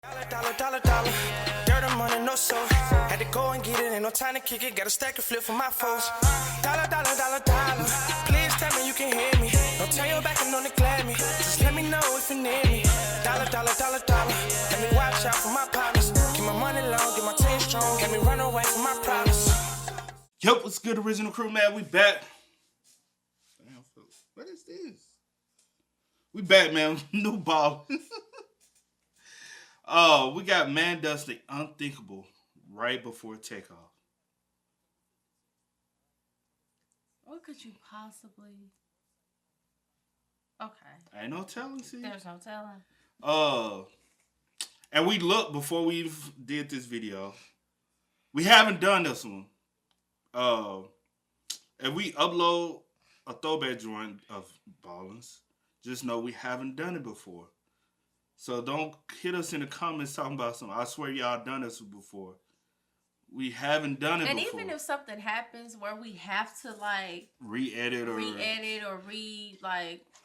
Dollar. Dirt and money, no soul. Had to go and get it, ain't no time to kick it. Got a stack and flip for my foes. Dollar. Please tell me you can hear me. Don't turn your back and don't neglect me. Just let me know if you need me. Dollar. Let me watch out for my partners. Keep my money long, get my team strong. Let me run away from my problems. Yo, what's good, original crew, man? We back. Damn, what is this? We back, man. New ball. Oh, we got Man Does the Unthinkable right before Takeoff. What could you possibly... Okay. Ain't no telling, see? There's no telling. And we looked before we did this video. We haven't done this one. If we upload a throwback joint of Ballen's, just know we haven't done it before. So don't hit us in the comments talking about something. I swear y'all done this before. We haven't done it before. And even if something happens where we have to like re-edit or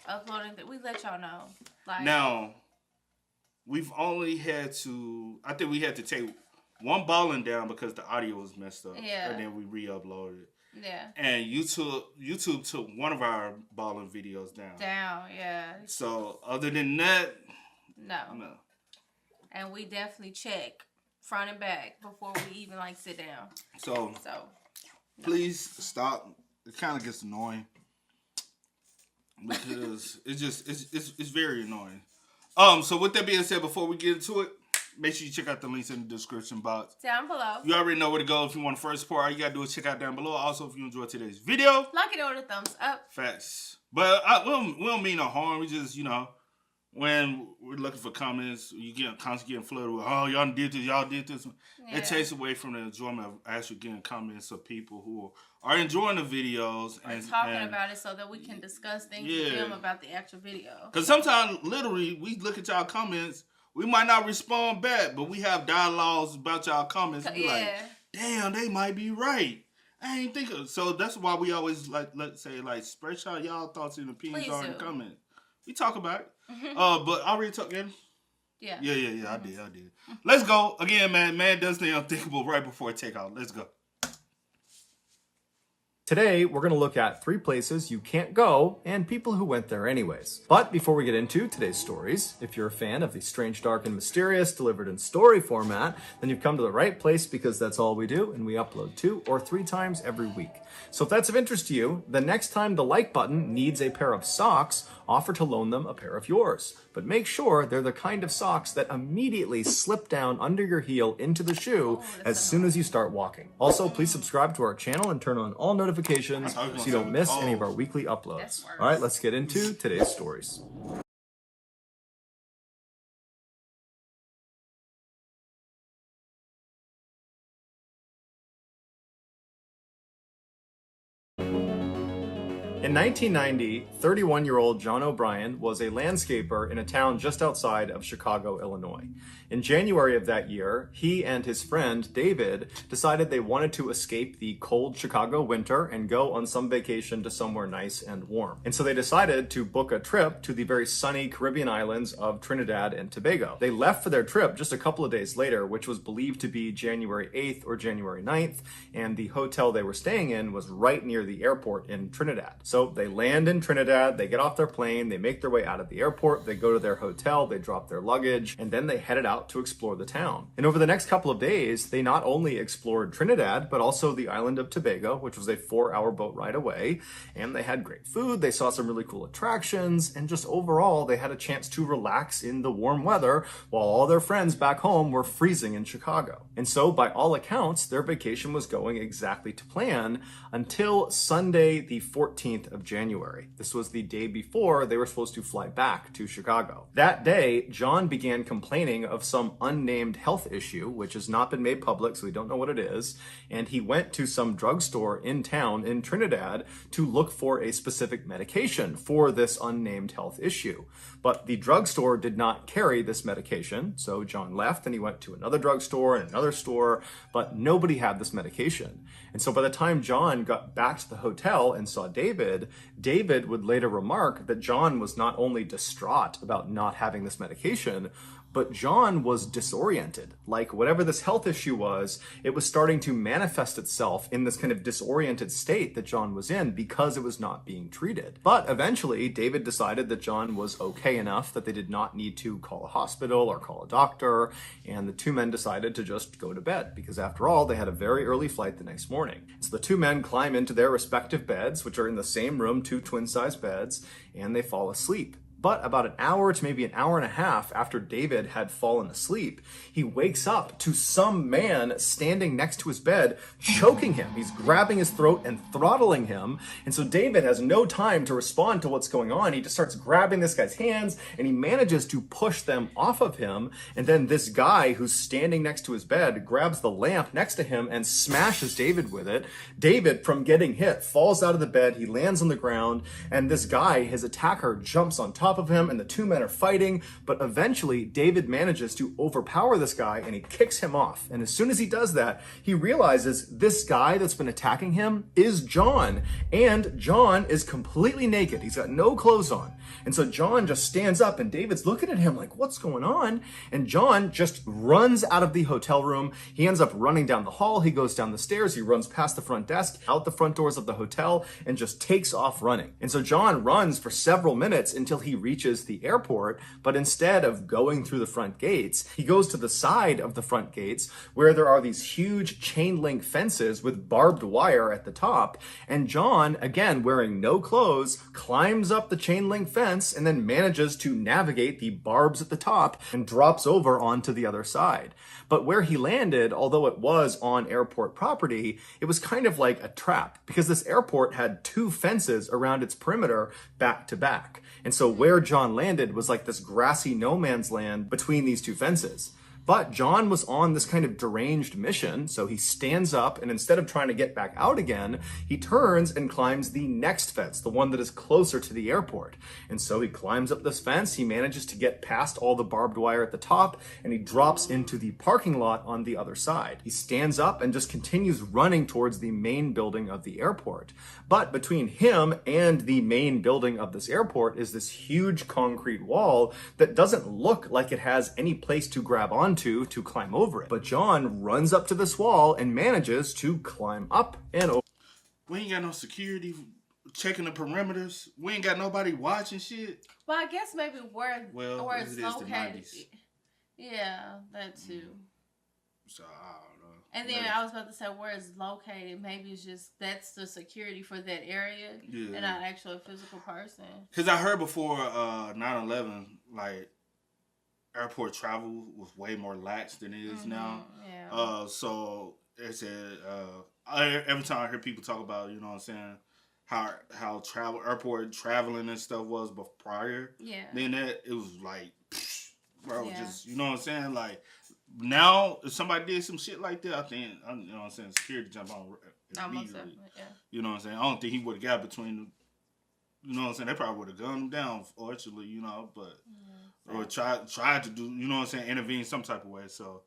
upload it, we let y'all know. Like, now, we've only had to, I think we had to take one Ballen down because the audio was messed up. Yeah. And then we re-uploaded it. Yeah. And YouTube took one of our Ballen videos down. Yeah. So other than that, no. And we definitely check front and back before we even like sit down. So no. Please stop. It kind of gets annoying because it's very annoying. So with that being said, before we get into it, make sure you check out the links in the description box. Down below. You already know where to go if you want to first support. All you got to do is check out down below. Also, if you enjoyed today's video, like it or the thumbs up. Facts. But we don't mean no harm. We just, when we're looking for comments, you get constantly getting flooded with, oh, y'all did this. Yeah. It takes away from the enjoyment of actually getting comments of people who are enjoying the videos. And talking about it so that we can discuss things with them about the actual video. Because sometimes, literally, we look at y'all comments, we might not respond back, but we have dialogues about y'all comments. And be like, damn, they might be right. I ain't think of. So that's why we always let's say spread y'all thoughts and opinions in the comments. We talk about it. But I already talked again. Yeah. I did. Let's go again, man. Man does the unthinkable right before Takeoff. Let's go. Today, we're going to look at 3 places you can't go and people who went there anyways. But before we get into today's stories, if you're a fan of the strange, dark, and mysterious delivered in story format, then you've come to the right place because that's all we do, and we upload 2 or 3 times every week. So if that's of interest to you, the next time the like button needs a pair of socks, offer to loan them a pair of yours. But make sure they're the kind of socks that immediately slip down under your heel into the shoe as soon as you start walking. Also, please subscribe to our channel and turn on all notifications so you don't miss any of our weekly uploads. All right, let's get into today's stories. In 1990, 31-year-old John O'Brien was a landscaper in a town just outside of Chicago, Illinois. In January of that year, he and his friend David decided they wanted to escape the cold Chicago winter and go on some vacation to somewhere nice and warm. And so they decided to book a trip to the very sunny Caribbean islands of Trinidad and Tobago. They left for their trip just a couple of days later, which was believed to be January 8th or January 9th, and the hotel they were staying in was right near the airport in Trinidad. So they land in Trinidad, they get off their plane, they make their way out of the airport, they go to their hotel, they drop their luggage, and then they headed out to explore the town. And over the next couple of days, they not only explored Trinidad, but also the island of Tobago, which was a 4-hour boat ride away. And they had great food, they saw some really cool attractions, and just overall, they had a chance to relax in the warm weather while all their friends back home were freezing in Chicago. And so, by all accounts, their vacation was going exactly to plan until Sunday, the 14th of January. This was the day before they were supposed to fly back to Chicago. That day, John began complaining of some unnamed health issue, which has not been made public, so we don't know what it is. And he went to some drugstore in town in Trinidad to look for a specific medication for this unnamed health issue. But the drugstore did not carry this medication, so John left and he went to another drugstore and another store, but nobody had this medication. And so by the time John got back to the hotel and saw David, David would later remark that John was not only distraught about not having this medication, But John was disoriented. Like whatever this health issue was, it was starting to manifest itself in this kind of disoriented state that John was in because it was not being treated. But eventually, David decided that John was okay enough that they did not need to call a hospital or call a doctor, and the two men decided to just go to bed because after all, they had a very early flight the next morning. So the two men climb into their respective beds, which are in the same room, two twin-size beds, and they fall asleep. But about an hour to maybe an hour and a half after David had fallen asleep, he wakes up to some man standing next to his bed, choking him. He's grabbing his throat and throttling him. And so David has no time to respond to what's going on. He just starts grabbing this guy's hands and he manages to push them off of him. And then this guy who's standing next to his bed grabs the lamp next to him and smashes David with it. David, from getting hit, falls out of the bed. He lands on the ground, and this guy, his attacker, jumps on top of him, and the two men are fighting, but eventually David manages to overpower this guy and he kicks him off. And as soon as he does that, he realizes this guy that's been attacking him is John, and John is completely naked. He's got no clothes on. And so John just stands up and David's looking at him like, what's going on? And John just runs out of the hotel room. He ends up running down the hall. He goes down the stairs. He runs past the front desk, out the front doors of the hotel, and just takes off running. And so John runs for several minutes until he reaches the airport, but instead of going through the front gates, he goes to the side of the front gates where there are these huge chain link fences with barbed wire at the top. And John, again, wearing no clothes, climbs up the chain link fence and then manages to navigate the barbs at the top and drops over onto the other side. But where he landed, although it was on airport property, it was kind of like a trap because this airport had two fences around its perimeter back to back. And so where John landed was like this grassy no man's land between these two fences. But John was on this kind of deranged mission, so he stands up and instead of trying to get back out again, he turns and climbs the next fence, the one that is closer to the airport. And so he climbs up this fence, he manages to get past all the barbed wire at the top, and he drops into the parking lot on the other side. He stands up and just continues running towards the main building of the airport. But between him and the main building of this airport is this huge concrete wall that doesn't look like it has any place to grab onto to climb over it. But John runs up to this wall and manages to climb up and over. We ain't got no security checking the perimeters. We ain't got nobody watching shit. Well, I guess maybe where it's located. Yeah, that too. So I don't know. And then I was about to say where it's located. Maybe it's just that's the security for that area, and not actually a physical person. Because I heard before 9/11, like, airport travel was way more lax than it is now. Yeah. So they said every time I hear people talk about, you know what I'm saying, how airport traveling and stuff was prior. Yeah. Then it was like, bro, just, you know what I'm saying, like now if somebody did some shit like that, I think, you know what I'm saying, security jump on immediately. Yeah. You know what I'm saying. I don't think he would have got between the, you know what I'm saying, they probably would have gunned him down, fortunately, you know, but. Or tried to do, you know what I'm saying, intervene some type of way. So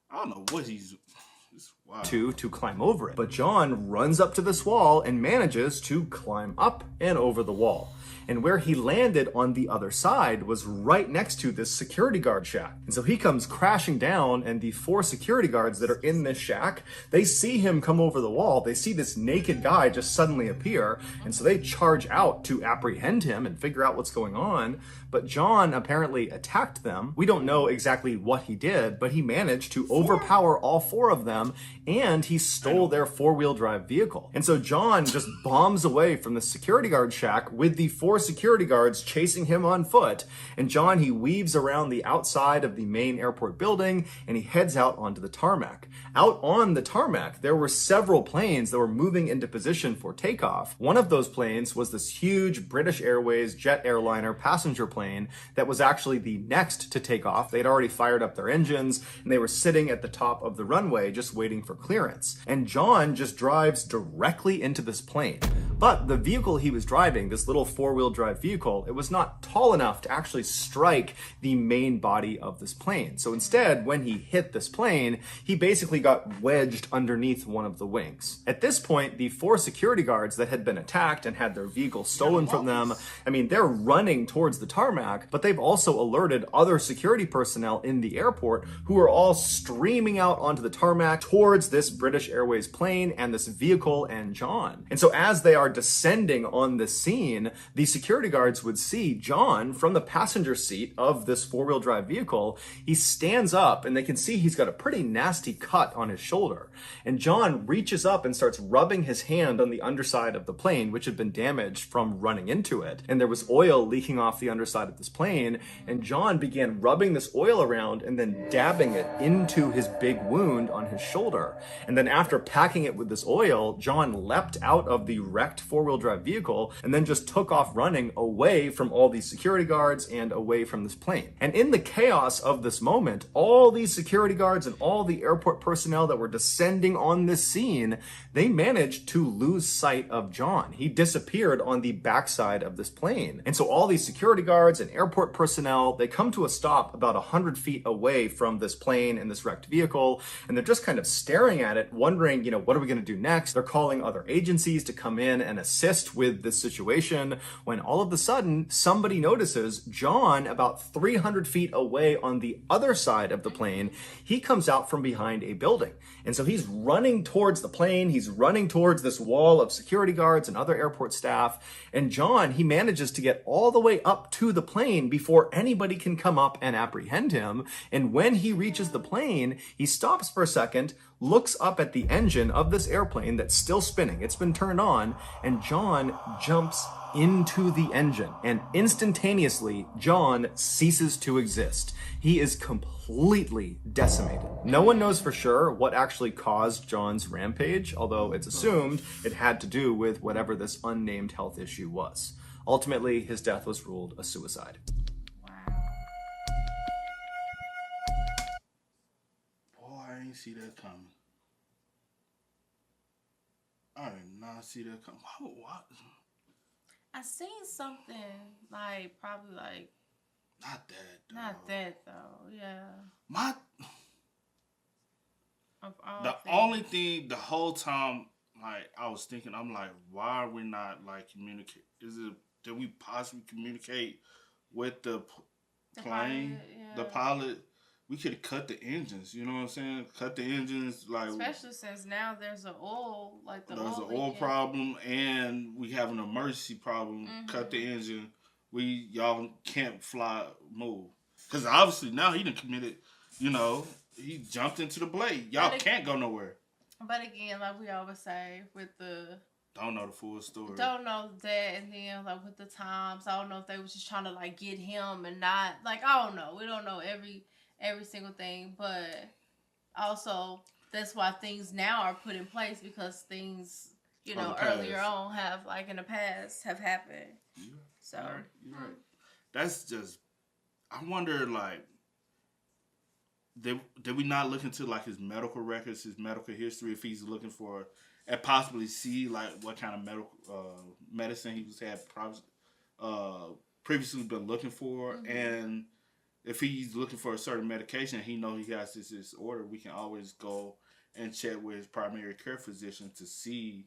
I don't know what he's to climb over it. But John runs up to this wall and manages to climb up and over the wall. And where he landed on the other side was right next to this security guard shack. And so he comes crashing down, and the 4 security guards that are in this shack, they see him come over the wall. They see this naked guy just suddenly appear. And so they charge out to apprehend him and figure out what's going on. But John apparently attacked them. We don't know exactly what he did, but he managed to overpower all 4 of them, and he stole their 4-wheel drive vehicle. And so John just bombs away from the security guard shack with the 4 security guards chasing him on foot. And John, he weaves around the outside of the main airport building and he heads out onto the tarmac. Out on the tarmac, there were several planes that were moving into position for takeoff. One of those planes was this huge British Airways jet airliner passenger plane that was actually the next to take off. They'd already fired up their engines and they were sitting at the top of the runway just waiting for clearance. And John just drives directly into this plane. But the vehicle he was driving, this little 4-wheel drive vehicle, it was not tall enough to actually strike the main body of this plane. So instead, when he hit this plane, he basically got wedged underneath one of the wings. At this point, the 4 security guards that had been attacked and had their vehicle stolen from them, I mean, they're running towards the tarmac, but they've also alerted other security personnel in the airport who are all streaming out onto the tarmac towards this British Airways plane and this vehicle and John. And so as they are descending on the scene, the security guards would see John from the passenger seat of this 4-wheel drive vehicle. He stands up and they can see he's got a pretty nasty cut on his shoulder. And John reaches up and starts rubbing his hand on the underside of the plane, which had been damaged from running into it. And there was oil leaking off the underside of this plane. And John began rubbing this oil around and then dabbing it into his big wound on his shoulder. And then after packing it with this oil, John leapt out of the wrecked 4-wheel drive vehicle and then just took off running away from all these security guards and away from this plane. And in the chaos of this moment, all these security guards and all the airport personnel that were descending on this scene, they managed to lose sight of John. He disappeared on the backside of this plane. And so all these security guards and airport personnel, they come to a stop about 100 feet away from this plane and this wrecked vehicle, and they're just kind of staring at it, wondering, what are we going to do next? They're calling other agencies to come in and assist with this situation, when all of a sudden, somebody notices John about 300 feet away on the other side of the plane. He comes out from behind a building. And so he's running towards the plane. He's running towards this wall of security guards and other airport staff. And John, he manages to get all the way up to the plane before anybody can come up and apprehend him. And when he reaches the plane, he stops for a second, looks up at the engine of this airplane that's still spinning. It's been turned on, and John jumps into the engine. And instantaneously, John ceases to exist. He is completely decimated. No one knows for sure what actually caused John's rampage, although it's assumed it had to do with whatever this unnamed health issue was. Ultimately, his death was ruled a suicide. Boy, I ain't see that coming. I did not see that coming. What? I seen something probably Not that, though. Not that though. Yeah. The only thing the whole time, I was thinking, I'm like, why are we not communicate? Did we possibly communicate with the plane, the pilot? We could have cut the engines. You know what I'm saying? Cut the engines, especially since now there's an oil, there's an oil problem, and we have an emergency problem. Mm-hmm. Cut the engine. Y'all can't move. Because obviously now he done committed, he jumped into the blade. Y'all can't go nowhere. But again, like we always say, don't know the full story. Don't know that, and then with the times, I don't know if they was just trying to get him and not, I don't know. We don't know every single thing, but also that's why things now are put in place, because things, earlier on have, in the past, have happened. Yeah. So you're right. That's just, I wonder, did we not look into his medical records, his medical history, if he's looking for, and possibly see what kind of medical medicine he had previously been looking for, mm-hmm. and if he's looking for a certain medication, he knows he has this disorder, we can always go and check with his primary care physician to see,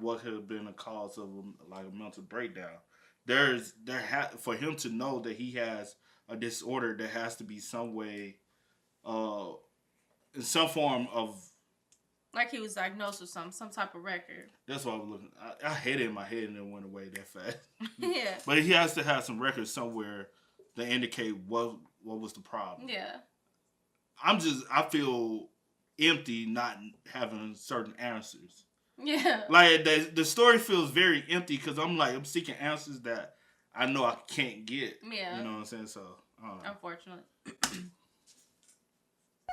what could have been a cause of a mental breakdown. For him to know that he has a disorder, there has to be some way, in some form of, he was diagnosed with some type of record. That's what I was looking. I had it in my head and it went away that fast. Yeah. But he has to have some records somewhere that indicate what was the problem. Yeah. I feel empty not having certain answers. Yeah. The story feels very empty because I'm seeking answers that I know I can't get. Yeah. You know what I'm saying? So, unfortunately.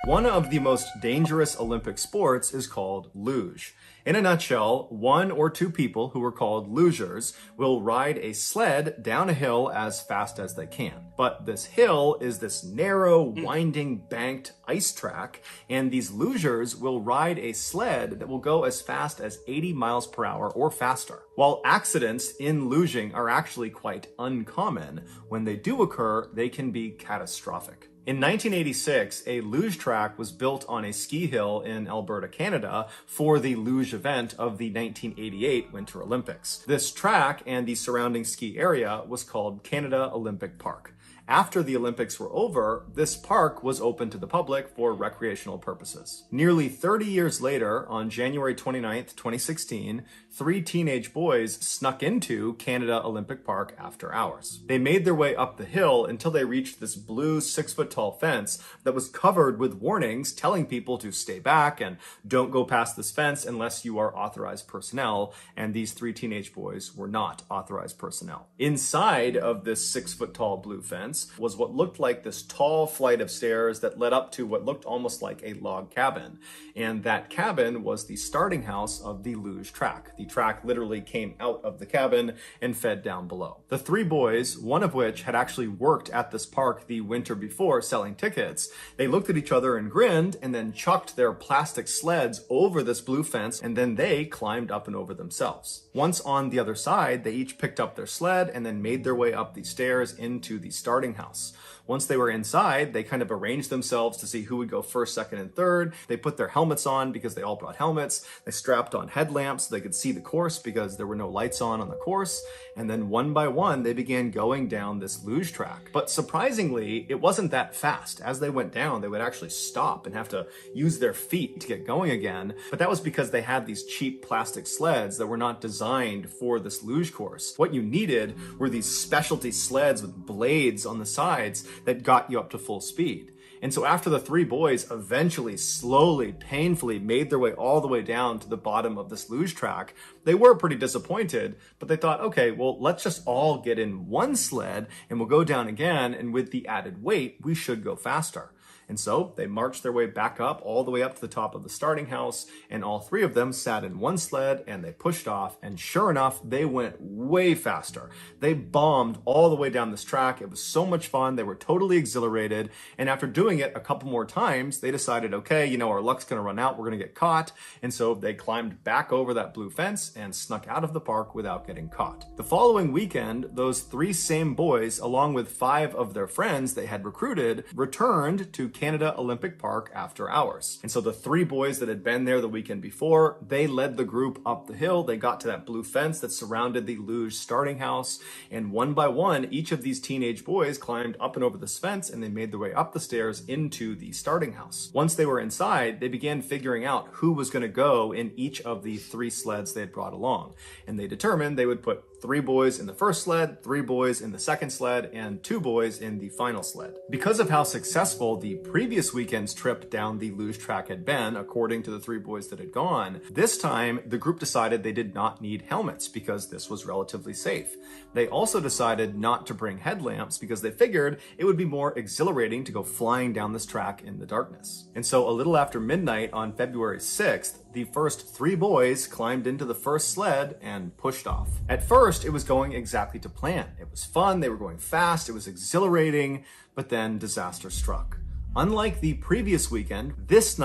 One of the most dangerous Olympic sports is called luge. In a nutshell, 1 or 2 people who are called lugers will ride a sled down a hill as fast as they can. But this hill is this narrow, winding, banked ice track, and these lugers will ride a sled that will go as fast as 80 miles per hour or faster. While accidents in luging are actually quite uncommon, when they do occur, they can be catastrophic. In 1986, a luge track was built on a ski hill in Alberta, Canada, for the luge event of the 1988 Winter Olympics. This track and the surrounding ski area was called Canada Olympic Park. After the Olympics were over, this park was open to the public for recreational purposes. Nearly 30 years later, on January 29th, 2016, 3 teenage boys snuck into Canada Olympic Park after hours. They made their way up the hill until they reached this blue 6-foot-tall fence that was covered with warnings telling people to stay back and don't go past this fence unless you are authorized personnel, and these 3 teenage boys were not authorized personnel. Inside of this 6-foot-tall blue fence was what looked like this tall flight of stairs that led up to what looked almost like a log cabin. And that cabin was the starting house of the luge track. The track literally came out of the cabin and fed down below. The 3 boys, one of which had actually worked at this park the winter before selling tickets, they looked at each other and grinned and then chucked their plastic sleds over this blue fence, and then they climbed up and over themselves. Once on the other side, they each picked up their sled and then made their way up the stairs into the starting house. Once they were inside, they kind of arranged themselves to see who would go first, second, and third. They put their helmets on because they all brought helmets. They strapped on headlamps so they could see the course because there were no lights on the course. And then one by one, they began going down this luge track. But surprisingly, it wasn't that fast. As they went down, they would actually stop and have to use their feet to get going again. But that was because they had these cheap plastic sleds that were not designed for this luge course. What you needed were these specialty sleds with blades on the sides that got you up to full speed. And so after the 3 boys eventually, slowly, painfully made their way all the way down to the bottom of this luge track, they were pretty disappointed, but they thought, okay, well, let's just all get in one sled and we'll go down again, and with the added weight, we should go faster. And so they marched their way back up, all the way up to the top of the starting house, and all 3 of them sat in one sled and they pushed off, and sure enough, they went way faster. They bombed all the way down this track. It was so much fun. They were totally exhilarated, and after doing it a couple more times, they decided, okay, our luck's gonna run out, we're gonna get caught, and so they climbed back over that blue fence and snuck out of the park without getting caught. The following weekend, those 3 same boys, along with 5 of their friends they had recruited, returned to Canada Olympic Park after hours. And so the 3 boys that had been there the weekend before, they led the group up the hill. They got to that blue fence that surrounded the luge starting house, and one by one, each of these teenage boys climbed up and over this fence, and they made their way up the stairs into the starting house. Once they were inside, they began figuring out who was going to go in each of the 3 sleds they had brought along. And they determined they would put 3 boys in the first sled, 3 boys in the second sled, and 2 boys in the final sled. Because of how successful the previous weekend's trip down the luge track had been, according to the 3 boys that had gone, this time the group decided they did not need helmets because this was relatively safe. They also decided not to bring headlamps because they figured it would be more exhilarating to go flying down this track in the darkness. And so a little after midnight on February 6th, the first 3 boys climbed into the first sled and pushed off. At first, it was going exactly to plan. It was fun, they were going fast, it was exhilarating, but then disaster struck. Unlike the previous weekend, this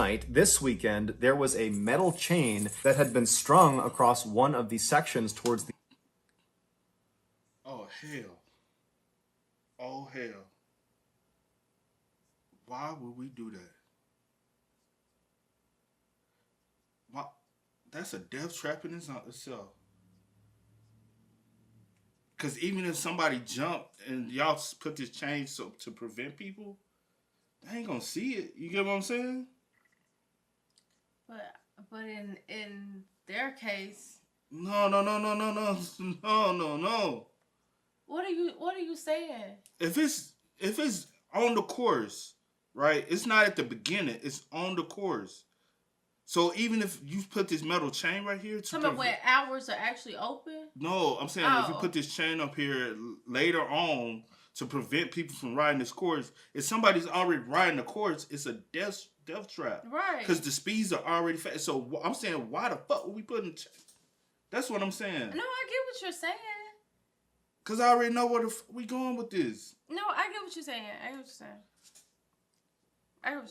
weekend, there was a metal chain that had been strung across one of the sections towards the... Oh, hell. Oh, hell. Why would we do that? Why? That's a death trap in itself. Because even if somebody jumped and y'all put this chain to prevent people, they ain't gonna see it. You get what I'm saying? But in their case, no. What are you saying? If it's on the course, right? It's not at the beginning. It's on the course. So even if you put this metal chain right here, when hours are actually open. No, I'm saying if you put this chain up here later on to prevent people from riding this course, if somebody's already riding the course, it's a death death trap. Right. Because the speeds are already fast. So I'm saying, why the fuck would we put in? That's what I'm saying. No, I get what you're saying. Because I already know where we going with this. No, I get what you're saying.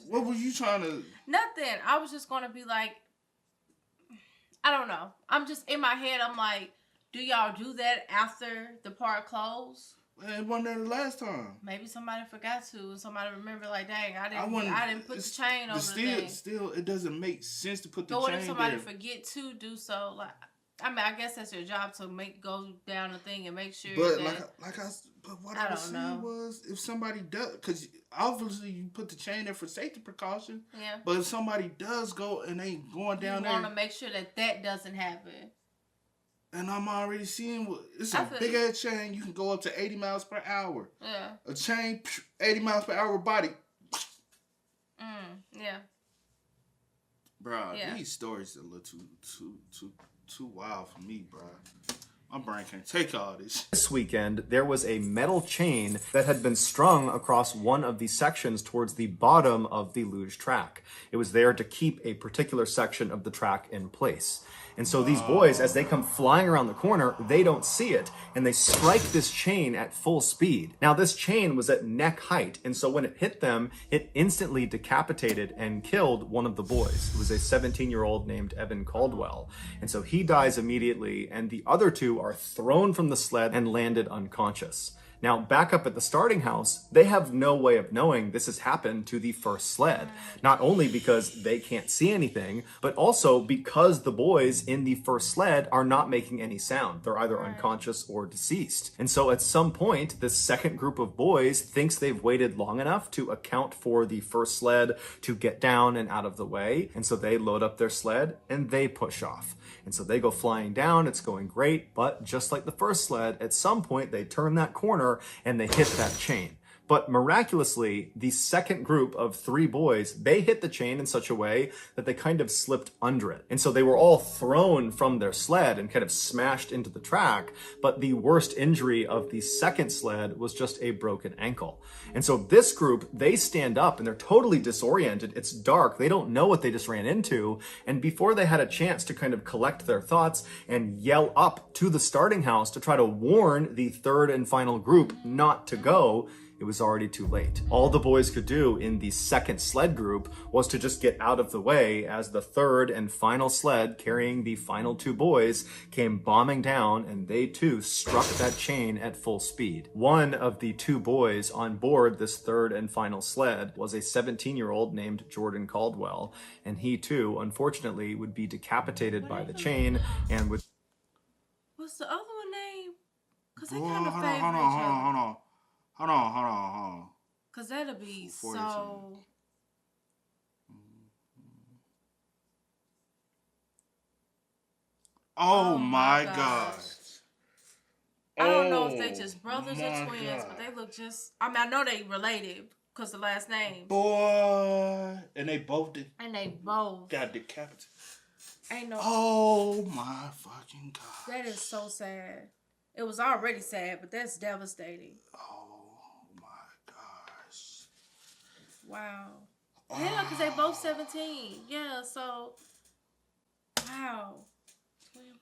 What were you trying to? Nothing. I was just going to be like, I don't know. I'm just in my head. I'm like, do y'all do that after the park closed? It wasn't there the last time. Maybe somebody forgot to. Somebody remember like, dang, I didn't put the chain over the thing. Still, it doesn't make sense to put the chain. But chain what if somebody there? Forget to do so? Like, I mean, I guess that's your job to go down the thing and make sure. But that, what I was saying was, if somebody does, because obviously you put the chain there for safety precaution. Yeah. But if somebody does go and they going down there, you want to make sure that doesn't happen. And I'm already seeing it's a big ass chain. You can go up to 80 miles per hour. Yeah. A chain, 80 miles per hour body. Yeah. Bro, these stories are a little too wild for me, bro. My brain can't take all this. This weekend, there was a metal chain that had been strung across one of the sections towards the bottom of the luge track. It was there to keep a particular section of the track in place. And so these boys, as they come flying around the corner, they don't see it, and they strike this chain at full speed. Now, this chain was at neck height, and so when it hit them, it instantly decapitated and killed one of the boys. It was a 17-year-old named Evan Caldwell. And so he dies immediately, and the other two are thrown from the sled and landed unconscious. Now, back up at the starting house, they have no way of knowing this has happened to the first sled. Not only because they can't see anything, but also because the boys in the first sled are not making any sound. They're either unconscious or deceased. And so at some point, this second group of boys thinks they've waited long enough to account for the first sled to get down and out of the way. And so they load up their sled and they push off. And so they go flying down, it's going great, but just like the first sled, at some point they turn that corner and they hit that chain. But miraculously, the second group of 3 boys, they hit the chain in such a way that they kind of slipped under it. And so they were all thrown from their sled and kind of smashed into the track. But the worst injury of the second sled was just a broken ankle. And so this group, they stand up and they're totally disoriented. It's dark. They don't know what they just ran into. And before they had a chance to kind of collect their thoughts and yell up to the starting house to try to warn the third and final group not to go, it was already too late. All the boys could do in the second sled group was to just get out of the way as the third and final sled carrying the final 2 boys came bombing down, and they too struck that chain at full speed. One of the 2 boys on board this third and final sled was a 17-year-old named Jordan Caldwell, and he too, unfortunately, would be decapitated by the chain and would... What's the other one name? Because they kind of favor each other. Hold on. Because that'll be so... Oh my God. I don't know if they just brothers or twins, but they look just... I mean, I know they related because the last name. Boy. And they both got decapitated. Ain't no... Oh my fucking God. That is so sad. It was already sad, but that's devastating. Oh my gosh. Wow. Yeah, because they both 17. Yeah, so... Wow.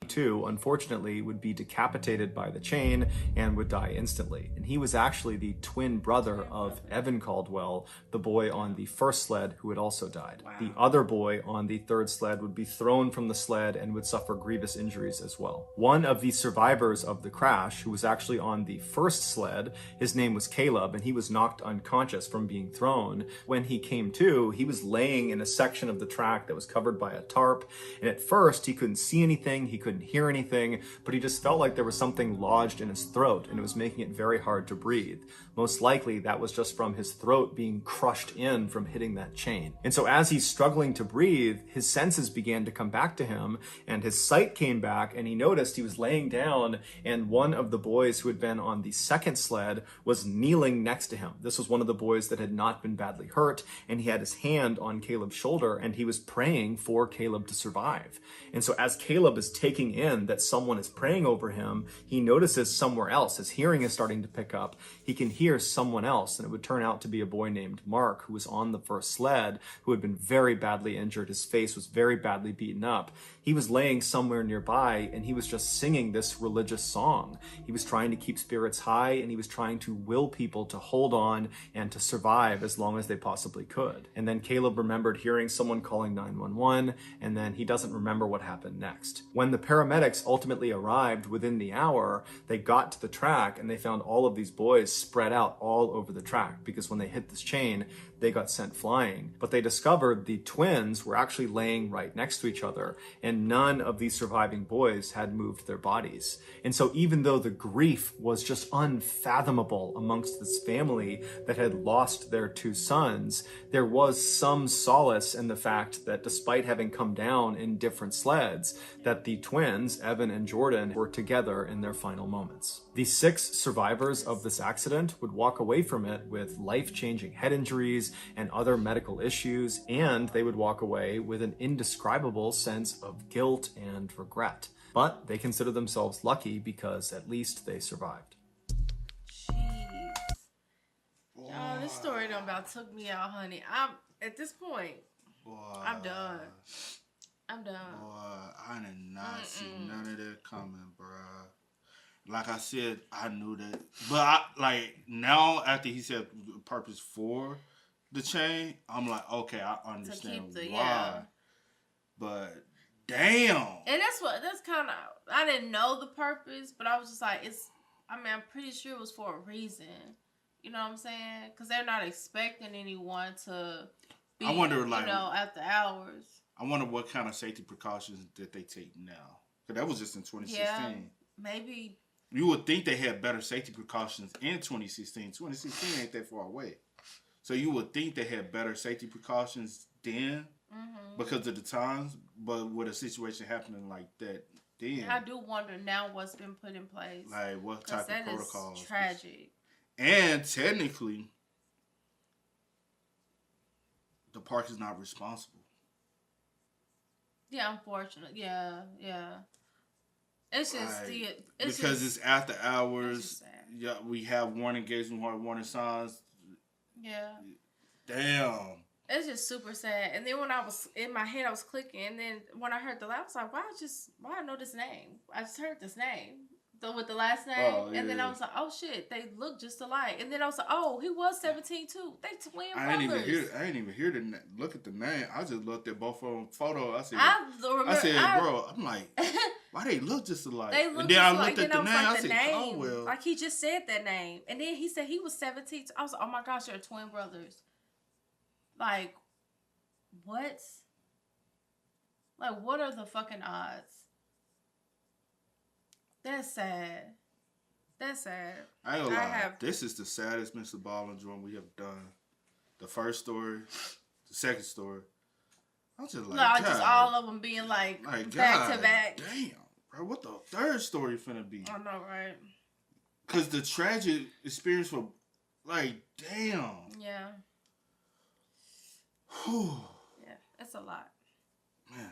Two, unfortunately, would be decapitated by the chain and would die instantly. And he was actually the twin brother of Evan Caldwell, the boy on the first sled who had also died. Wow. The other boy on the third sled would be thrown from the sled and would suffer grievous injuries as well. One of the survivors of the crash, who was actually on the first sled, his name was Caleb, and he was knocked unconscious from being thrown. When he came to, he was laying in a section of the track that was covered by a tarp, and at first he couldn't see anything, he couldn't hear anything, but he just felt like there was something lodged in his throat and it was making it very hard to breathe. Most likely that was just from his throat being crushed in from hitting that chain. And so as he's struggling to breathe, his senses began to come back to him and his sight came back, and he noticed he was laying down and one of the boys who had been on the second sled was kneeling next to him. This was one of the boys that had not been badly hurt, and he had his hand on Caleb's shoulder and he was praying for Caleb to survive. And so as Caleb is taking keying in that someone is praying over him, he notices somewhere else. His hearing is starting to pick up. He can hear someone else, and it would turn out to be a boy named Mark, who was on the first sled, who had been very badly injured. His face was very badly beaten up. He was laying somewhere nearby, and he was just singing this religious song. He was trying to keep spirits high, and he was trying to will people to hold on and to survive as long as they possibly could. And then Caleb remembered hearing someone calling 911, and then he doesn't remember what happened next. When the paramedics ultimately arrived within the hour, they got to the track and they found all of these boys spread out all over the track, because when they hit this chain, they got sent flying. But they discovered the twins were actually laying right next to each other, and none of these surviving boys had moved their bodies. And so even though the grief was just unfathomable amongst this family that had lost their two sons, there was some solace in the fact that despite having come down in different sleds, that the twins, Evan and Jordan, were together in their final moments. The 6 survivors of this accident would walk away from it with life-changing head injuries and other medical issues, and they would walk away with an indescribable sense of guilt and regret. But they consider themselves lucky because at least they survived. Jeez. Oh, this story done about took me out, honey. I'm at this point. Boy, I'm done. I'm done. Boy, I did not see none of that coming, bruh. Like I said, I knew that. But now after he said purpose for the chain, I'm like, okay, I understand why. Yeah. But damn. And that's kind of, I didn't know the purpose, but I was just like, I'm pretty sure it was for a reason. You know what I'm saying? Because they're not expecting anyone to be, I wonder, after hours. I wonder what kind of safety precautions that they take now. Because that was just in 2016. Yeah, maybe. You would think they had better safety precautions in 2016. 2016 ain't that far away. So you would think they had better safety precautions then because of the times. But with a situation happening like that then. I do wonder now what's been put in place. Like what type of protocols. Is tragic. And technically, the park is not responsible. Yeah, unfortunately. Yeah. It's just because it's after hours. Yeah, we have warning gates and warning signs. Yeah. Damn. It's just super sad. And then when I was in my head, I was clicking, and then when I heard the last, I was like, why I know this name? I just heard this name. With the last name, and then I was like, "Oh shit, they look just alike." And then I was like, "Oh, he was 17 too. They twin brothers." I didn't even hear the look at the name. I just looked at both of them photo. I said, "Bro," I'm like, "Why they look just alike?" They look and then just I alike. looked at the name. I said, name. "Oh well." Like he just said that name, and then he said he was 17. I was like, "Oh my gosh, they're twin brothers." Like, what? Like, what are the fucking odds? That's sad. That's sad. I ain't gonna lie. This is the saddest Mr. Ballen joint we have done. The first story, the second story. I was just like, just all of them being like back to back. Damn, bro, what the third story finna be? I know, right? Because the tragic experience for, damn. Yeah. Whew. Yeah, it's a lot. Man.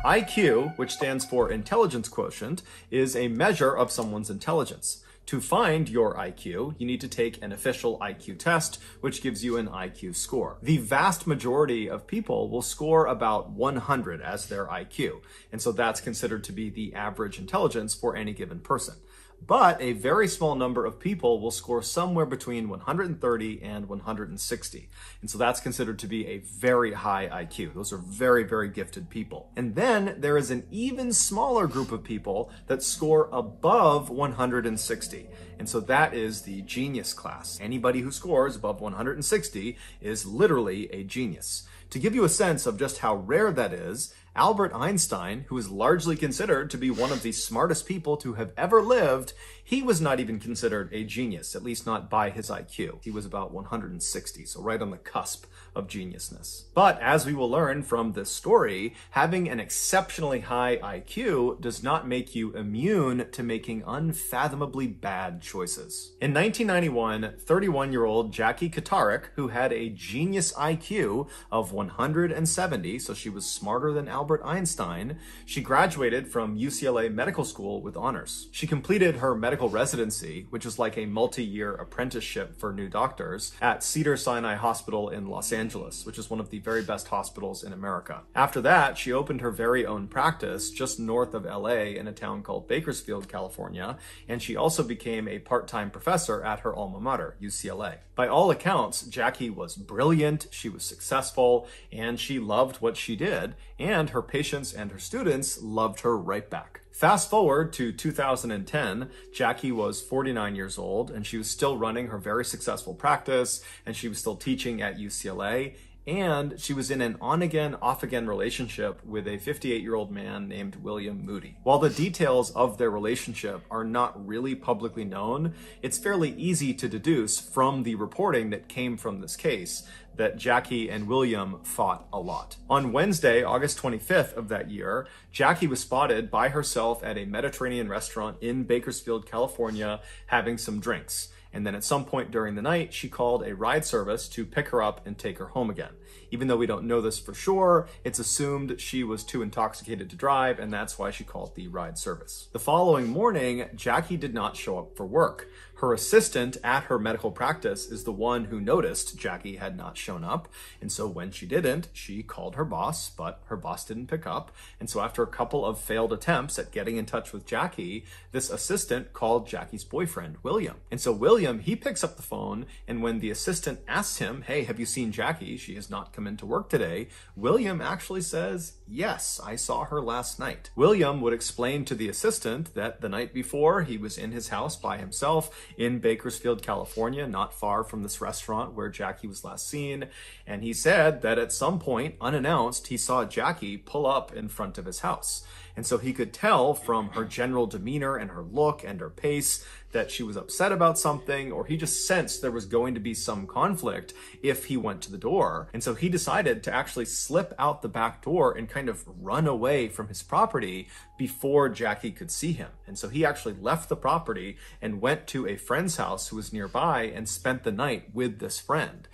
IQ, which stands for intelligence quotient, is a measure of someone's intelligence. To find your IQ, you need to take an official IQ test, which gives you an IQ score. The vast majority of people will score about 100 as their IQ, and so that's considered to be the average intelligence for any given person. But a very small number of people will score somewhere between 130 and 160. And so that's considered to be a very high IQ. Those are very, very gifted people. And then there is an even smaller group of people that score above 160. And so that is the genius class. Anybody who scores above 160 is literally a genius. To give you a sense of just how rare that is, Albert Einstein, who is largely considered to be one of the smartest people to have ever lived, He was not even considered a genius, at least not by his IQ. He was about 160, so right on the cusp of geniusness. But as we will learn from this story, having an exceptionally high IQ does not make you immune to making unfathomably bad choices. In 1991, 31-year-old Jackie Katarik, who had a genius IQ of 170, so she was smarter than Albert Einstein, she graduated from UCLA Medical School with honors. She completed her medical residency, which is like a multi-year apprenticeship for new doctors, at Cedars-Sinai Hospital in Los Angeles, which is one of the very best hospitals in America. After that, she opened her very own practice just north of LA in a town called Bakersfield, California, and she also became a part-time professor at her alma mater, UCLA. By all accounts, Jackie was brilliant, she was successful, and she loved what she did, and her patients and her students loved her right back. Fast forward to 2010, Jackie was 49 years old, and she was still running her very successful practice, and she was still teaching at UCLA, and she was in an on-again, off-again relationship with a 58-year-old man named William Moody. While the details of their relationship are not really publicly known, it's fairly easy to deduce from the reporting that came from this case that Jackie and William fought a lot. On Wednesday, August 25th of that year, Jackie was spotted by herself at a Mediterranean restaurant in Bakersfield, California, having some drinks. And then at some point during the night, she called a ride service to pick her up and take her home again. Even though we don't know this for sure, it's assumed she was too intoxicated to drive, and that's why she called the ride service. The following morning, Jackie did not show up for work. Her assistant at her medical practice is the one who noticed Jackie had not shown up. And so when she didn't, she called her boss, but her boss didn't pick up. And so after a couple of failed attempts at getting in touch with Jackie, this assistant called Jackie's boyfriend, William. And so William, he picks up the phone, and when the assistant asks him, hey, have you seen Jackie? She has not come into work today. William actually says, yes, I saw her last night. William would explain to the assistant that the night before he was in his house by himself in Bakersfield, California, not far from this restaurant where Jackie was last seen. And he said that at some point, unannounced, he saw Jackie pull up in front of his house. And so he could tell from her general demeanor and her look and her pace that she was upset about something, or he just sensed there was going to be some conflict if he went to the door. And so he decided to actually slip out the back door and kind of run away from his property before Jackie could see him. And so he actually left the property and went to a friend's house who was nearby and spent the night with this friend.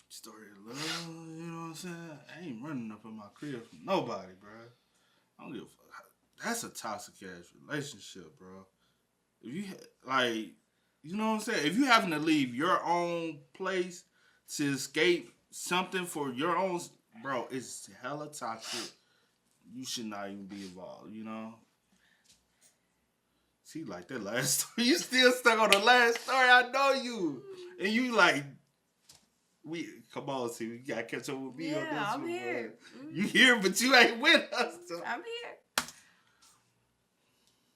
Story of love, you know what I'm saying? I ain't running up in my crib from nobody, bro. I don't give a fuck. That's a toxic ass relationship, bro. If you like, you know what I'm saying? If you having to leave your own place to escape something for your own, bro, it's hella toxic. You should not even be involved, you know? See, like that last story. You still stuck on the last story. I know you. And you like, come on, see, we gotta catch up with me on this one. I'm here. You here, but you ain't with us. So. I'm here.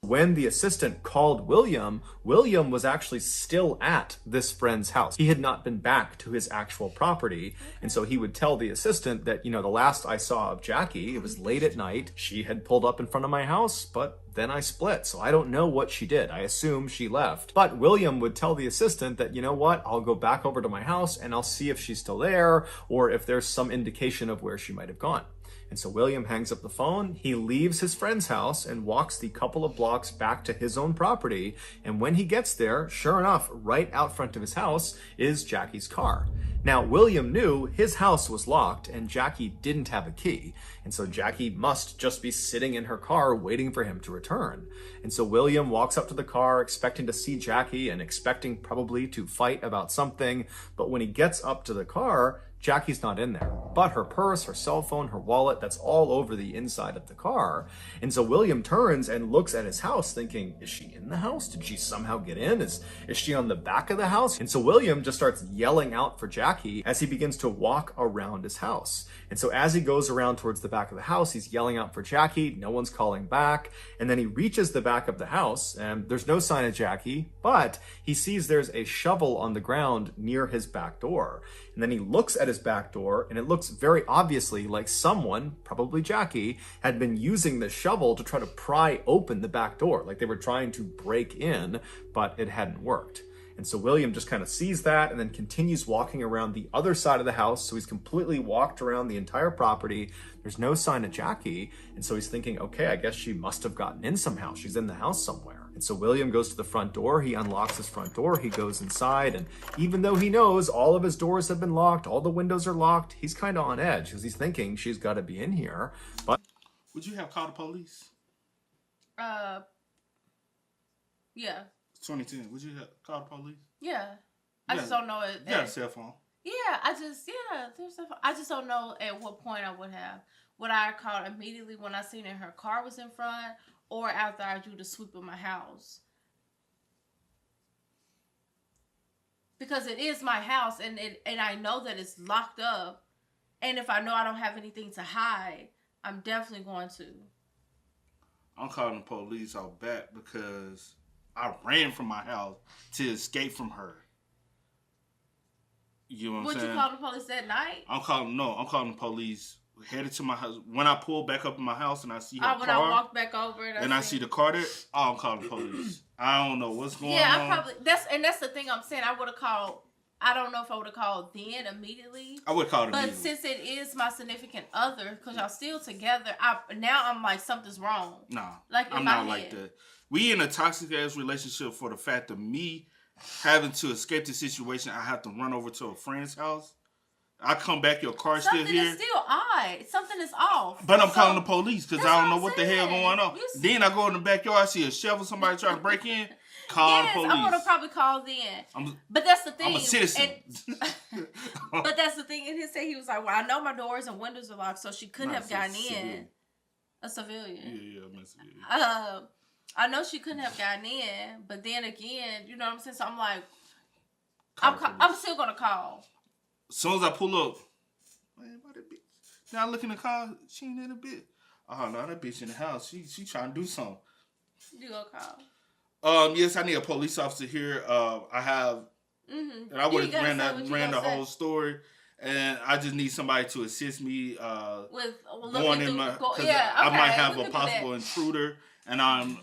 When the assistant called William, William was actually still at this friend's house. He had not been back to his actual property. And so he would tell the assistant that, the last I saw of Jackie, it was late at night. She had pulled up in front of my house, but then I split. So I don't know what she did. I assume she left. But William would tell the assistant that, you know what, I'll go back over to my house and I'll see if she's still there or if there's some indication of where she might have gone. And so William hangs up the phone, he leaves his friend's house and walks the couple of blocks back to his own property. And when he gets there, sure enough, right out front of his house is Jackie's car. Now, William knew his house was locked and Jackie didn't have a key. And so Jackie must just be sitting in her car waiting for him to return. And so William walks up to the car expecting to see Jackie and expecting probably to fight about something. But when he gets up to the car, Jackie's not in there, but her purse, her cell phone, her wallet, that's all over the inside of the car. And so William turns and looks at his house thinking, is she in the house? Did she somehow get in? Is she on the back of the house? And so William just starts yelling out for Jackie as he begins to walk around his house. And so as he goes around towards the back of the house, he's yelling out for Jackie. No one's calling back. And then he reaches the back of the house and there's no sign of Jackie, but he sees there's a shovel on the ground near his back door. And then he looks at his back door, and it looks very obviously like someone, probably Jackie, had been using the shovel to try to pry open the back door. Like they were trying to break in, but it hadn't worked. And so William just kind of sees that and then continues walking around the other side of the house. So he's completely walked around the entire property. There's no sign of Jackie. And so he's thinking, okay, I guess she must have gotten in somehow. She's in the house somewhere. And so William goes to the front door. He unlocks his front door. He goes inside. And even though he knows all of his doors have been locked, all the windows are locked, he's kind of on edge because he's thinking she's got to be in here. But would you have called the police? Yeah. 2010. Would you have called the police? Yeah. I just don't know it. You got a cell phone. Yeah, I just don't know at what point I would have. Would I have called immediately when I seen that her car was in front, or after I do the sweep of my house? Because it is my house, and I know that it's locked up, and if I know I don't have anything to hide, I'm definitely going to. I'm calling the police out back because I ran from my house to escape from her. You know what I'm saying? Would you call the police that night? I'm calling the police headed to my house. When I pull back up in my house and I see her car. When I walk back over and I see the car there, I'm calling the police. I don't know what's going on. Yeah, I probably, that's the thing I'm saying. I would have called, I don't know if I would have called then immediately. I would have called immediately. But since it is my significant other, because y'all still together, I'm like, something's wrong. Nah, like I'm not like that. We in a toxic ass relationship for the fact of me having to escape the situation. I have to run over to a friend's house. I come back, your car's still here. Something is still odd. Something is off. But I'm calling the police because I don't know what the hell going on. Then I go in the backyard, I see a shovel, somebody trying to break in. Call the police. I would have probably called then. But that's the thing. I'm a citizen. But that's the thing. In his say, he was like, well, I know my doors and windows are locked, so she couldn't have gotten in. A civilian. Yeah, I'm a civilian. I know she couldn't have gotten in, but then again, you know what I'm saying? So I'm like, I'm still going to call. As soon as I pull up, man, why that bitch? Now I look in the car, she ain't in the bitch. Oh, no, that bitch in the house. She trying to do something. You gonna call? Yes, I need a police officer here. I have, and I would have ran the whole story. And I just need somebody to assist me with going in my, I might have a possible intruder, and I'm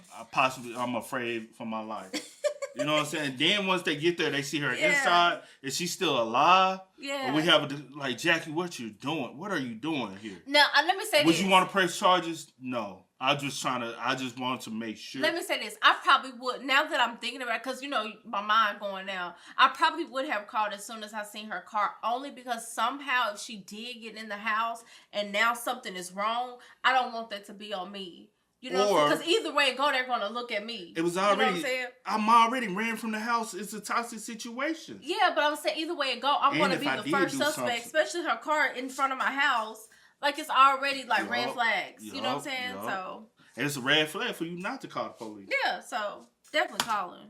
afraid for my life. You know what I'm saying? Then once they get there, they see her inside. Is she still alive? Yeah. Or we have like, Jackie, what you doing? What are you doing here? Now, let me say this. Would you want to press charges? No. I just wanted to make sure. Let me say this. I probably would, now that I'm thinking about it, because, you know, my mind going now, I probably would have called as soon as I seen her car, only because somehow if she did get in the house and now something is wrong, I don't want that to be on me. You know, because either way it go, they're going to look at me. It was already, you know what I'm saying? I'm already ran from the house. It's a toxic situation. Yeah, but I'm saying either way it go, I'm going to be the first suspect, especially her car in front of my house. Like, it's already, like, red flags. You know what I'm saying? So and it's a red flag for you not to call the police. Yeah, so definitely calling.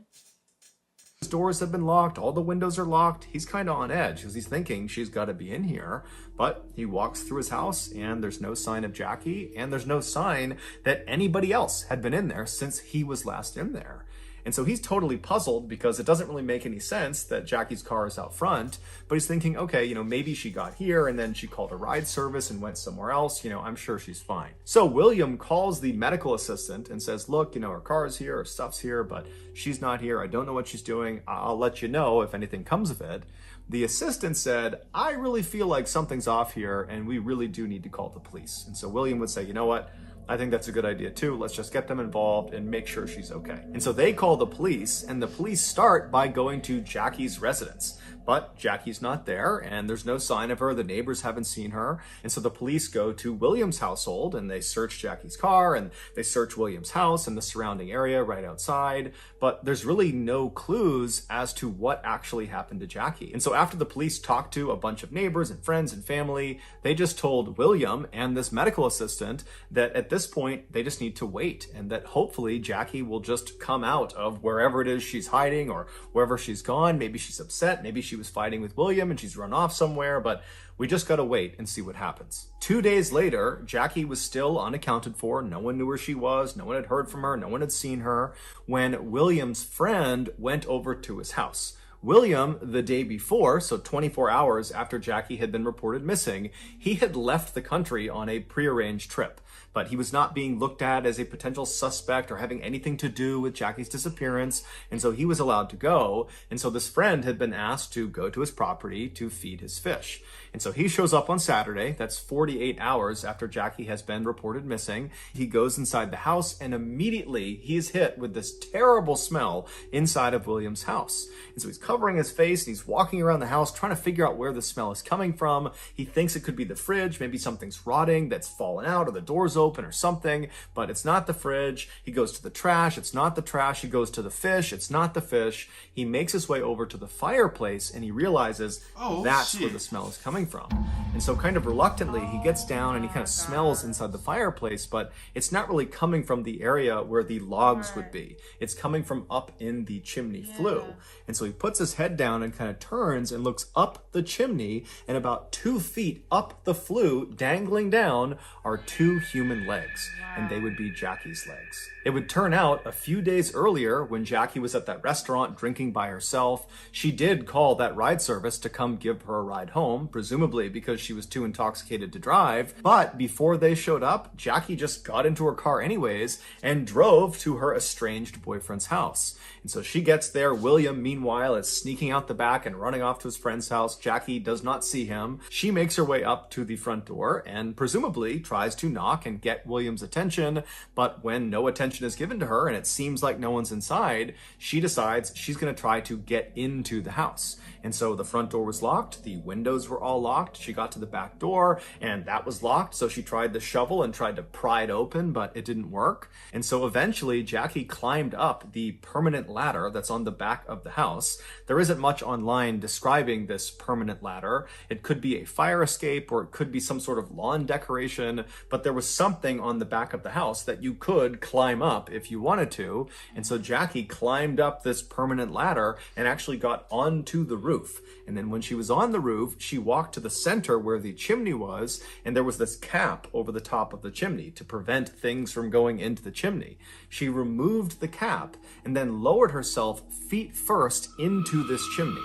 His doors have been locked. All the windows are locked. He's kind of on edge because he's thinking she's got to be in here. But he walks through his house and there's no sign of Jackie. And there's no sign that anybody else had been in there since he was last in there. And so he's totally puzzled because it doesn't really make any sense that Jackie's car is out front. But he's thinking, okay, you know, maybe she got here and then she called a ride service and went somewhere else. You know, I'm sure she's fine. So William calls the medical assistant and says, look, you know, her car is here, her stuff's here, but she's not here. I don't know what she's doing. I'll let you know if anything comes of it. The assistant said, I really feel like something's off here and we really do need to call the police. And so William would say, you know what? I think that's a good idea too. Let's just get them involved and make sure she's okay. And so they call the police, and the police start by going to Jackie's residence. But Jackie's not there, and there's no sign of her. The neighbors haven't seen her. And so the police go to William's household, and they search Jackie's car, and they search William's house and the surrounding area right outside. But there's really no clues as to what actually happened to Jackie. And so after the police talked to a bunch of neighbors and friends and family, they just told William and this medical assistant that at this point, they just need to wait, and that hopefully Jackie will just come out of wherever it is she's hiding or wherever she's gone. Maybe she's upset. Maybe she was fighting with William and she's run off somewhere, but we just got to wait and see what happens. 2 days later, Jackie was still unaccounted for. No one knew where she was. No one had heard from her. No one had seen her when William's friend went over to his house. William, the day before, so 24 hours after Jackie had been reported missing, he had left the country on a prearranged trip. But he was not being looked at as a potential suspect or having anything to do with Jackie's disappearance, and so he was allowed to go. And so this friend had been asked to go to his property to feed his fish. And so he shows up on Saturday, that's 48 hours after Jackie has been reported missing. He goes inside the house, and immediately he's hit with this terrible smell inside of William's house. And so he's covering his face, and he's walking around the house trying to figure out where the smell is coming from. He thinks it could be the fridge, maybe something's rotting that's fallen out, or the door's open or something, but it's not the fridge. He goes to the trash, it's not the trash. He goes to the fish, it's not the fish. He makes his way over to the fireplace, and he realizes that's where the smell is coming from. And so kind of reluctantly, he gets down and he kind of smells inside the fireplace, but it's not really coming from the area where the logs would be. It's coming from up in the chimney flue. And so he puts his head down and kind of turns and looks up the chimney, and about 2 feet up the flue, dangling down, are 2 human legs, and they would be Jackie's legs. It would turn out a few days earlier, when Jackie was at that restaurant drinking by herself, she did call that ride service to come give her a ride home, presumably because she was too intoxicated to drive. But before they showed up, Jackie just got into her car anyways and drove to her estranged boyfriend's house. And so she gets there. William, meanwhile, is sneaking out the back and running off to his friend's house. Jackie does not see him. She makes her way up to the front door and presumably tries to knock and get William's attention. But when no attention is given to her and it seems like no one's inside, she decides she's going to try to get into the house. And so the front door was locked. The windows were all locked. She got to the back door and that was locked. So she tried the shovel and tried to pry it open, but it didn't work. And so eventually Jackie climbed up the permanent ladder that's on the back of the house. There isn't much online describing this permanent ladder. It could be a fire escape or it could be some sort of lawn decoration, but there was something on the back of the house that you could climb up if you wanted to. And so Jackie climbed up this permanent ladder and actually got onto the roof. And then when she was on the roof, she walked to the center where the chimney was, and there was this cap over the top of the chimney to prevent things from going into the chimney. She removed the cap and then lowered herself feet first into this chimney.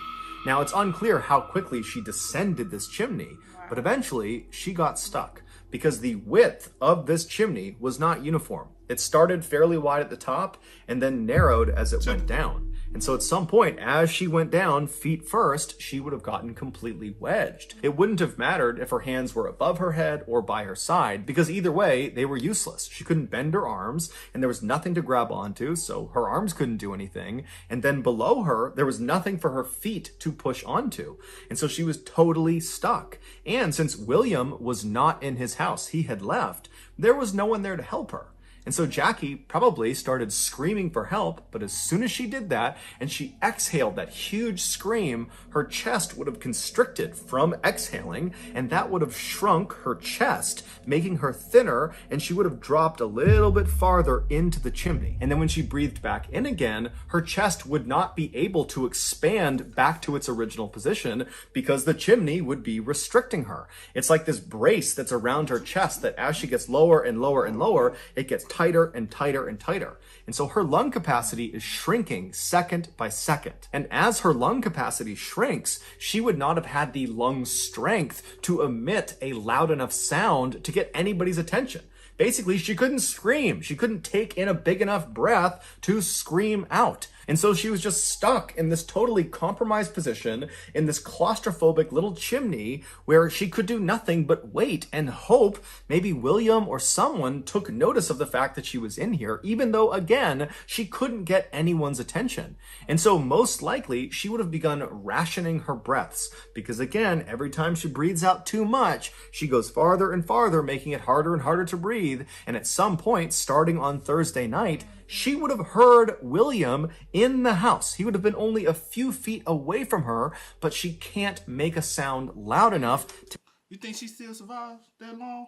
Now, it's unclear how quickly she descended this chimney, but eventually she got stuck because the width of this chimney was not uniform. It started fairly wide at the top and then narrowed as it went down. And so at some point, as she went down feet first, she would have gotten completely wedged. It wouldn't have mattered if her hands were above her head or by her side, because either way, they were useless. She couldn't bend her arms, and there was nothing to grab onto, so her arms couldn't do anything. And then below her, there was nothing for her feet to push onto. And so she was totally stuck. And since William was not in his house, he had left, there was no one there to help her. And so Jackie probably started screaming for help, but as soon as she did that and she exhaled that huge scream, her chest would have constricted from exhaling, and that would have shrunk her chest, making her thinner, and she would have dropped a little bit farther into the chimney. And then when she breathed back in again, her chest would not be able to expand back to its original position because the chimney would be restricting her. It's like this brace that's around her chest that as she gets lower and lower and lower, it gets tighter and tighter and tighter. And so her lung capacity is shrinking second by second. And as her lung capacity shrinks, she would not have had the lung strength to emit a loud enough sound to get anybody's attention. Basically, she couldn't scream. She couldn't take in a big enough breath to scream out. And so she was just stuck in this totally compromised position in this claustrophobic little chimney where she could do nothing but wait and hope maybe William or someone took notice of the fact that she was in here, even though, again, she couldn't get anyone's attention. And so most likely she would have begun rationing her breaths because, again, every time she breathes out too much, she goes farther and farther, making it harder and harder to breathe. And at some point, starting on Thursday night, she would have heard William in the house. He would have been only a few feet away from her, but she can't make a sound loud enough to... You think she still survived that long?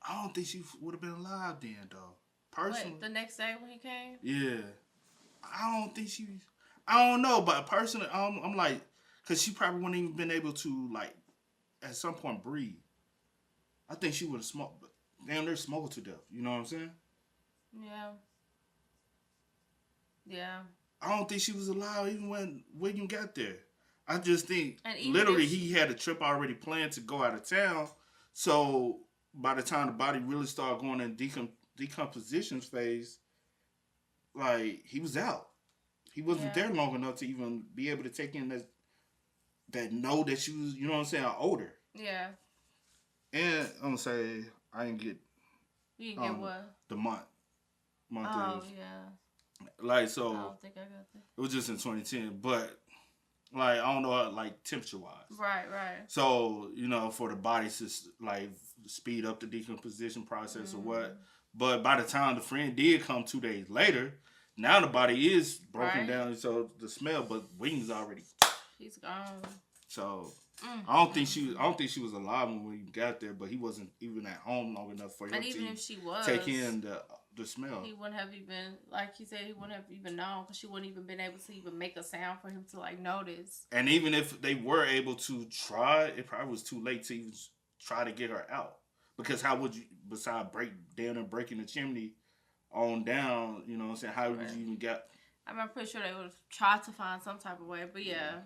I don't think she would have been alive then, though. Personally. Wait, the next day when he came? Yeah. I don't think she was... I don't know, but personally, I'm like... Because she probably wouldn't even been able to, like, at some point breathe. I think she would have smoked... But damn, they're smoked to death. You know what I'm saying? Yeah. Yeah. I don't think she was alive even when William got there. I just think And literally he had a trip already planned to go out of town. So by the time the body really started going in decomposition phase, like he was out. He wasn't there long enough to even be able to take in that know that she was, you know what I'm saying, older. Yeah. And I'm gonna say I didn't get. You didn't get what? The month. Oh is. yeah. Like so. I don't think I got that. It was just in 2010, but like I don't know, like temperature wise. Right. So for the body to like speed up the decomposition process or what. But by the time the friend did come 2 days later, now the body is broken down. So the smell, but Wings already. He's gone. So I don't think she was alive when we got there, but he wasn't even at home long enough for him and to even if she was, take in the smell. He wouldn't have even, like he said, he wouldn't have even known because she wouldn't even been able to even make a sound for him to like notice. And even if they were able to try, it probably was too late to even try to get her out. Because how would you, besides breaking the chimney on down, you know what I'm saying, how would you even get... I'm pretty sure they would have tried to find some type of way, but yeah.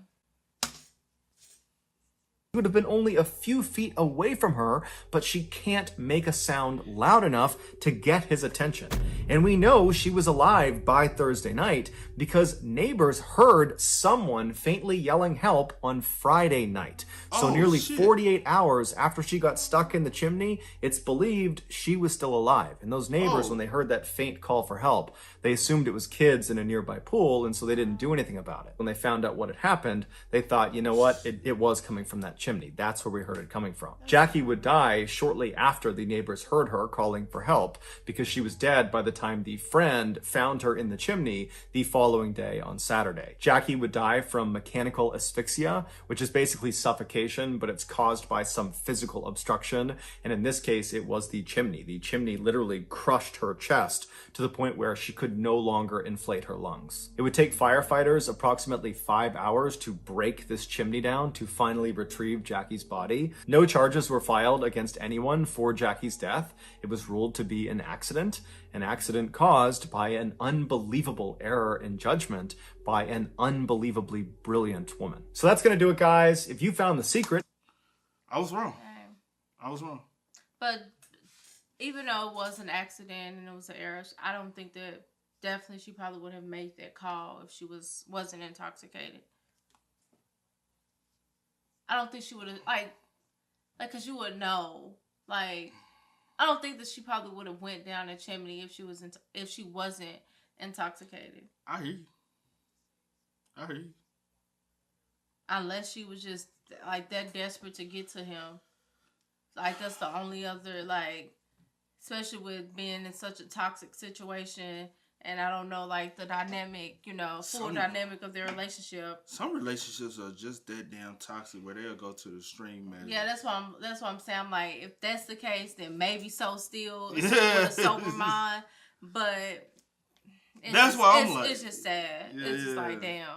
Would have been only a few feet away from her, but she can't make a sound loud enough to get his attention. And we know she was alive by Thursday night because neighbors heard someone faintly yelling help on Friday night. So nearly 48 hours after she got stuck in the chimney, it's believed she was still alive. And those neighbors, when they heard that faint call for help, they assumed it was kids in a nearby pool, and so they didn't do anything about it. When they found out what had happened, they thought, you know what, it was coming from that chimney. That's where we heard it coming from. Jackie would die shortly after the neighbors heard her calling for help because she was dead by the time the friend found her in the chimney the following day on Saturday. Jackie would die from mechanical asphyxia, which is basically suffocation, but it's caused by some physical obstruction. And in this case, it was the chimney. The chimney literally crushed her chest to the point where she could no longer inflate her lungs. It would take firefighters approximately 5 hours to break this chimney down to finally retrieve Jackie's body. No charges were filed against anyone for Jackie's death. It was ruled to be an accident caused by an unbelievable error in judgment by an unbelievably brilliant woman. So that's going to do it, guys. If you found the secret... I was wrong. But even though it was an accident and it was an error, I don't think that definitely she probably would have made that call if she wasn't intoxicated. I don't think she would have, like, cause you would know, like, I don't think that she probably would have went down the chimney if she wasn't intoxicated. I hear you. Unless she was just like that desperate to get to him. Like that's the only other, like, especially with being in such a toxic situation. And I don't know, like, the dynamic, full dynamic of their relationship. Some relationships are just that damn toxic where they'll go to the extreme, man. Yeah, that's what I'm saying. I'm like, if that's the case, then maybe so still with a sober mind. But it's just sad. Yeah, it's just like, damn.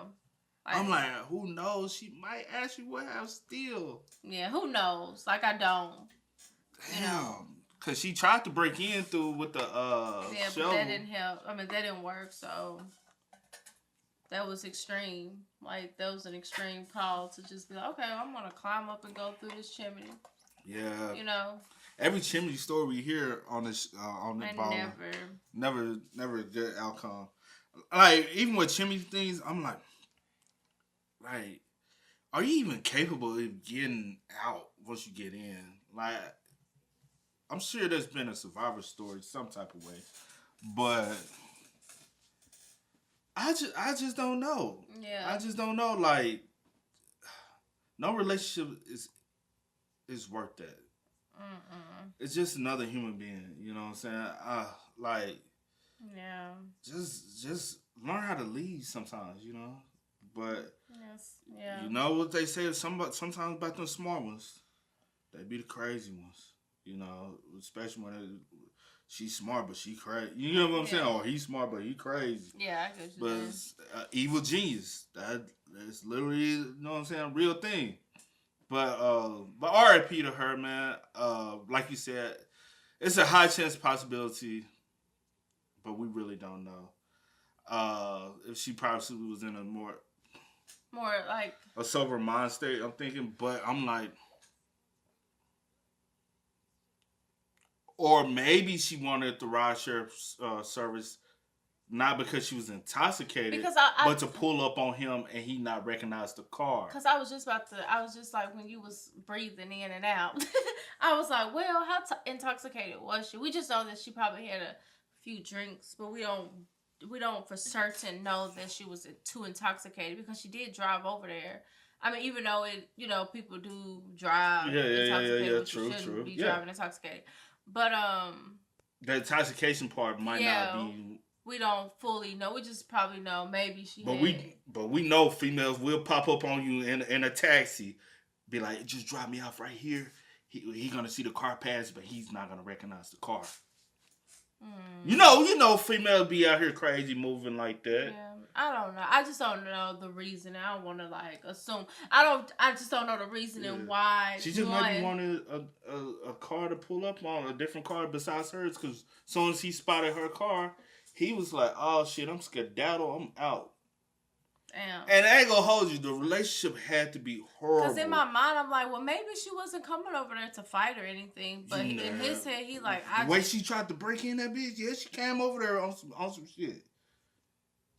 Like, I'm like, who knows? She might actually would have still. Yeah, who knows? Like, I don't. Damn. Because she tried to break in through with the yeah, show. But that didn't help. I mean, that didn't work, so that was extreme. Like, that was an extreme call to just be like, okay, I'm going to climb up and go through this chimney. Yeah. Every chimney story we hear on this Ballen, never a good outcome. Like, even with chimney things, I'm like, are you even capable of getting out once you get in? Like, I'm sure there's been a survivor story some type of way, but I just don't know. Yeah. I just don't know. Like, no relationship is worth that. It's just another human being. You know what I'm saying? Like, yeah. Just learn how to leave sometimes. But yeah. You know what they say sometimes about them smart ones, they be the crazy ones. Especially when she's smart, but she crazy. You know what I'm saying? Or he's smart, but he crazy. Yeah, I guess. But it's, evil genius. That's literally, you know what I'm saying, real thing. But R.I.P. to her, man. Like you said, it's a high chance possibility, but we really don't know. If she probably was in a more like a sober mind state, I'm thinking. But I'm like, or maybe she wanted the rideshare service not because she was intoxicated, but to pull up on him and he not recognize the car. Because I was just like, when you was breathing in and out, I was like, well, how intoxicated was she? We just know that she probably had a few drinks, but we don't for certain know that she was too intoxicated because she did drive over there. I mean, even though people do drive intoxicated, but you shouldn't be driving intoxicated. But the intoxication part might not be. We don't fully know. We just probably know maybe she. But we know females will pop up on you in a taxi, be like, just drop me off right here. He gonna see the car pass, but he's not gonna recognize the car. You know, females be out here crazy moving like that. Yeah, I don't know. I just don't know the reason. I don't want to assume. I just don't know the reason and why. She just maybe wanted a car to pull up on, a different car besides hers. Because as soon as he spotted her car, he was like, "Oh shit, I'm skedaddle. I'm out." Damn. And I ain't gonna hold you. The relationship had to be horrible. Because in my mind, I'm like, well, maybe she wasn't coming over there to fight or anything. But in his head, he like, the way she tried to break in that bitch, she came over there on some shit.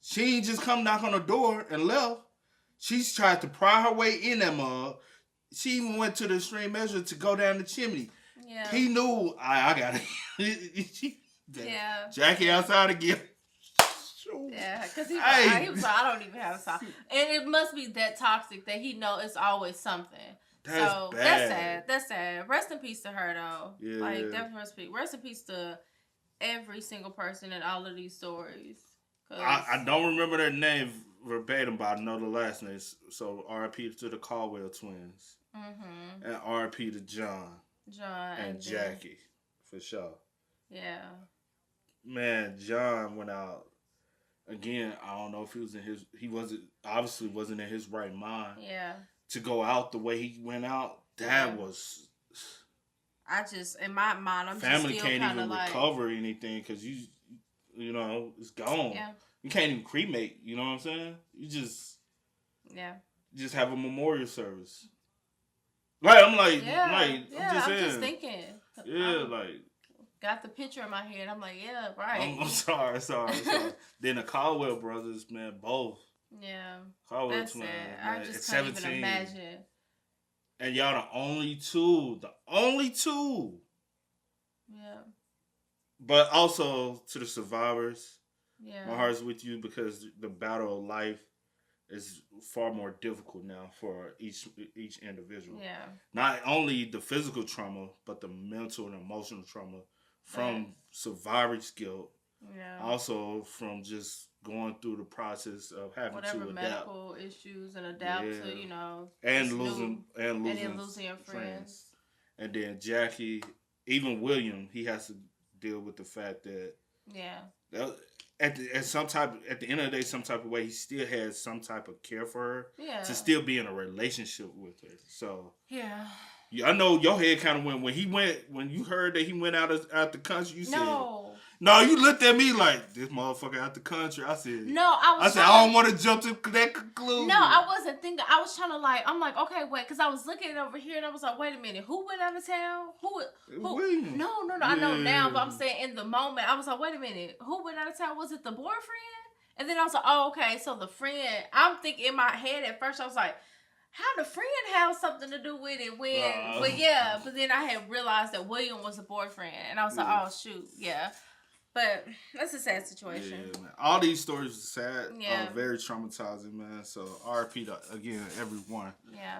She ain't just come knock on the door and left. She's tried to pry her way in that mug. She even went to the extreme measure to go down the chimney. Yeah. He knew, I got it. Jackie outside again. Yeah, because he was like, I don't even have a song. And it must be that toxic that he know it's always something. That's bad. That's sad. That's sad. Rest in peace to her, though. Yeah. Like, definitely rest in peace to every single person in all of these stories. I don't remember their name verbatim, but I know the last names. So, R.I.P. to the Caldwell twins. Mm-hmm. And R.I.P. to John. And Jackie. For sure. Yeah. Man, John went out. Again, I don't know if he wasn't in his right mind. Yeah. To go out the way he went out, that was. In my mind, I'm family just still can't even like, recover anything because it's gone. Yeah. You can't even cremate. You know what I'm saying? You just. Yeah. Just have a memorial service. Right, I'm like, I'm just thinking. Yeah, got the picture in my head. I'm like, yeah, right. I'm sorry. Then the Caldwell brothers, man, both. Yeah. Caldwell that's twins. Sad. I just can't even imagine. And y'all the only two. Yeah. But also to the survivors. Yeah. My heart's with you because the battle of life is far more difficult now for each individual. Yeah. Not only the physical trauma, but the mental and emotional trauma. From survivor's guilt, also from just going through the process of having to adapt. Medical issues and adapt to, and losing your friends. And then Jackie, even William, he has to deal with the fact that at the end of the day, some type of way, he still has some type of care for her to still be in a relationship with her. So I know your head kind of went when you heard that he went out the country. You said, no, you looked at me like this motherfucker out the country. I said, no, I don't want to jump to that conclusion. No, I wasn't thinking. I was trying to I'm like, okay, wait, because I was looking over here and I was like, wait a minute, who went out of town? Who? No, I know now, but I'm saying in the moment, I was like, wait a minute, who went out of town? Was it the boyfriend? And then I was like, oh, okay, so the friend. I'm thinking in my head at first, I was like, how the friend have something to do with it but then I had realized that William was a boyfriend and I was like, oh shoot, but that's a sad situation. Yeah, man. All these stories are sad, very traumatizing, man. So RIP to again everyone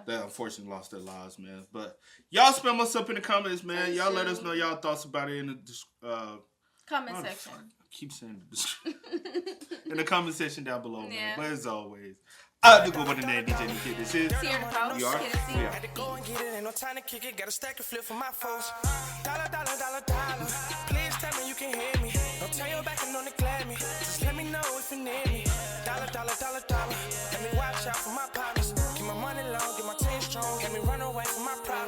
that unfortunately lost their lives, man. But y'all spam us up in the comments, man. Y'all let us know y'all thoughts about it in the comment section. I keep saying in the comment section down below, man. But as always, I have to go by the name DJ Nikki. This is we are. Had to go and get it, ain't no time to kick it. Got a stack and flip for my folks. Dollar. Please tell me you can hear me. Don't turn your back and don't neglect me. Just let me know if you need me. Dollar. Let me watch out for my partners. Keep my money low, get my team strong. Let me run away from my problems.